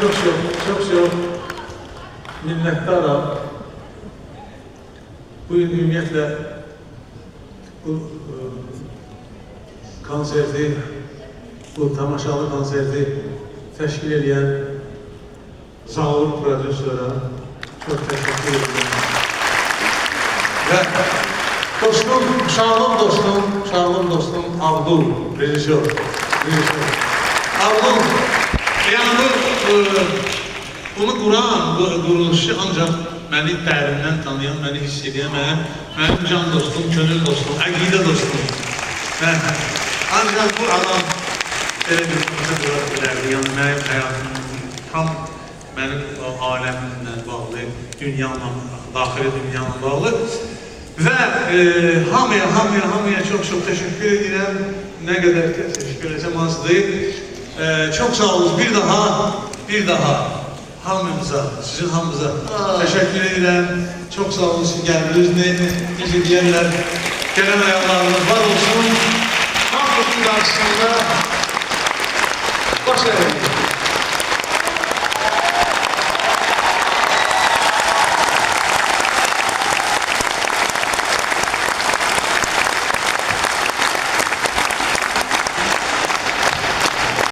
çok minnettarım. Bugün ümumiyyətlə bu konserti, bu tamaşalı konserti təşkil edən sağolun prodüsörə çox təşəkkür edirəm. Və şanlı dostum Abdul, rejissor. Abdul, yani bunu kuran, quruluşu ancaq məni dərindən tanıyan, məni hiss edən, mənim can dostum, könül dostum, əqidə dostum. Ancaq bu adam elə bir qısa bilərdi, yəni mənim həyatım tam mənim aləmimlə bağlı, daxili dünyamla bağlı. Və hamıya çox təşəkkür edirəm. Nə qədər təşəkkür etsəm azdır. Çox sağ olun. Bir daha hamımıza, sizin hamımıza təşəkkür edirəm. Çox sağ olun, siz gəldiniz. Necə deyərlər, gələn ayaqlarınız var olsun.